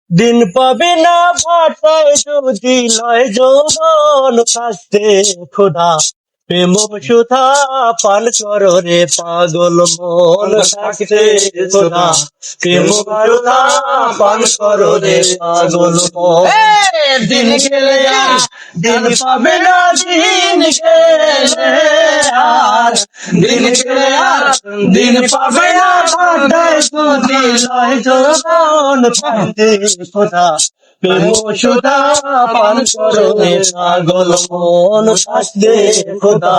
দিন পাবে না ভাটায় যদি লয় যৌবন কাস্তে খোদা প্রেম সুধা পান করো রে পাগল মন কাস্তে খোদা প্রেম সুধা পান করো রে পাগল মন দিন গেলে আর দিন পাবে না দিন গেলে আর দিন গেলে আর দিন পাবে না ভাটায় যদি লয় যৌবন কাস্তে খোদা প্রেম সুধা পান করো রে পাগল মন কাস্তে খোদা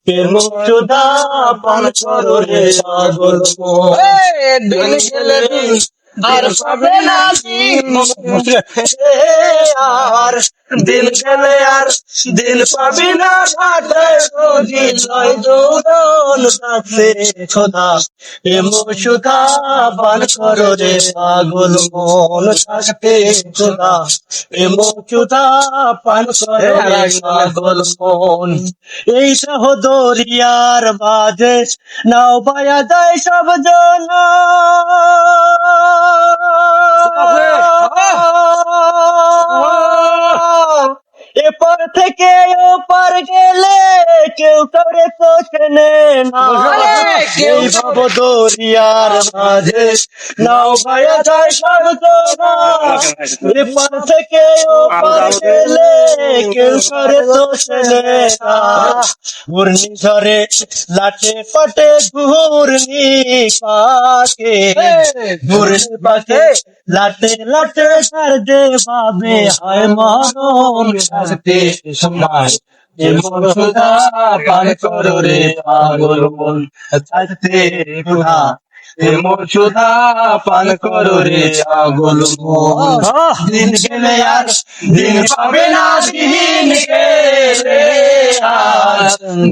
প্রেম সুধা পান করো রে পাগল মন দিন গেলে দিন আর পাবে না দিন আর দিন গেলে আর দিন পাবে না ভাটায় যদি লয় যৌবন কাস্তে খোদা প্রেম সুধা পান করো রে পাগল মন কাস্তে খোদা প্রেম সুধা পান করো রে পাগল মন এই সহ দরিয়ার বাজে নাও বায়া যায় সব জনা এপার থেকে ওপার গেলে কেউ করে তো চেনে না এই ভব দরিয়ার মাঝে নাও ভায়া যায় সব জনা এপার থেকে ওপার গেলে কেউ করে তো চেনে না ঘূর্ণি ঝরে লাটে পাটে ঘূর্ণি পাকে ঘূর্ণি পাকে লাটে লাটে সারদে ভাবে হয় মরণ সারতে সময় এমন সুধা পান করো রে পাগল মন সারতে খোদা এমন সুধা পান করো রে পাগল মন দিন গেলে আর দিন পাবে না দিন গেলে আর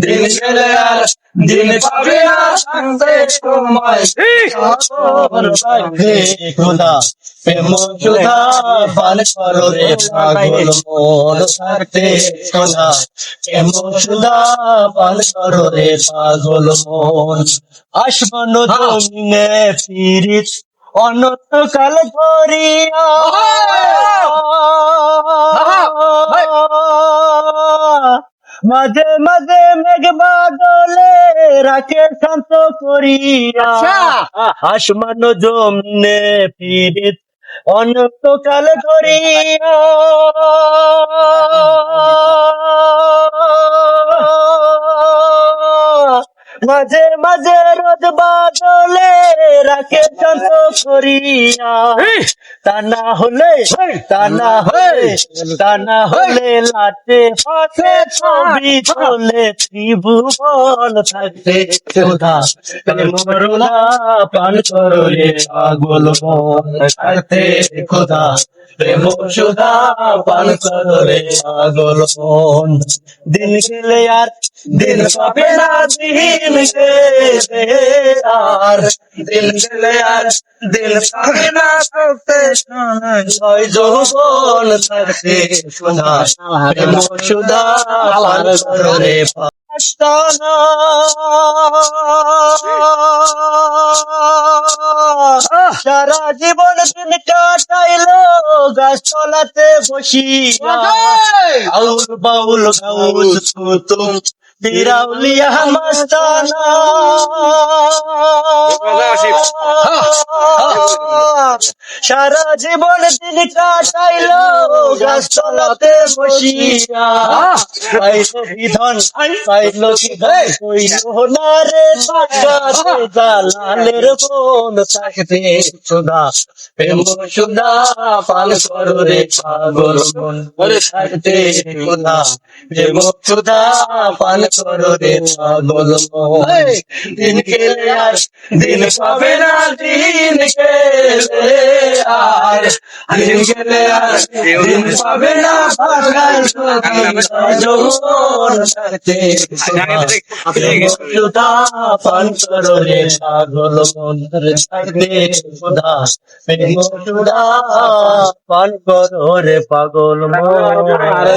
দিন গেলে আর দিন পাবে না থাকবে সময় খোদা প্রেম সুধা পান করো রে পাগল মন সারতে খোদা প্রেম সুধা পান করো রে পাগল মন আসমান জমিনে ফিরিত অনন্তকাল ধরিয়া মাঝে মাঝে মেঘ বাদলে রাখে শান্ত করিয়া আসমান জমিনে ফিরিত অনন্তকাল ধরিয়া মাঝে মাঝে রোদ বাদলে রাখে শান্ত করিয়া তা না হলে লাটে ফাটে ছবি তোলে ত্রিভুবন থাকতে খোদা প্রেম করুণা পান করো রে পাগল মন থাকতে খোদা প্রেম সুধা পান করো রে পাগল মন দিন গেলে আর দিন পাবে না দিন গেলে আর দিন গেলে আর দিন পাবে না থাকতে লয় যৌবন থাকতে খোদা প্রেম সুধা পান করো রে আস্তানা সারা জীবন দিন কাটাইলো গাছ তলাতে বসিয়া আউল বাউল গাউল কুতুম বিরাউলিয়া মাস্তানা সারা জীবন দিন কাটাইলো গাছ তলাতে বসিয়া পাইলো কি ধন কইলো না রে টাকাতে জালালের বোন থাকতে খোদা প্রেম সুধা পান করো রে পাগল মন থাকতে খোদা প্রেম সুধা পান করো রে পাগল মন দিন গেলে আর দিন পাবে না দিন গেলে আর দিন গেলে আর দিন পাবে না ভাটায় যৌবন থাকতে প্রেম সুধা পান করো রে পাগল মন থাকতে খোদা প্রেম সুধা পান করো রে পাগল মন।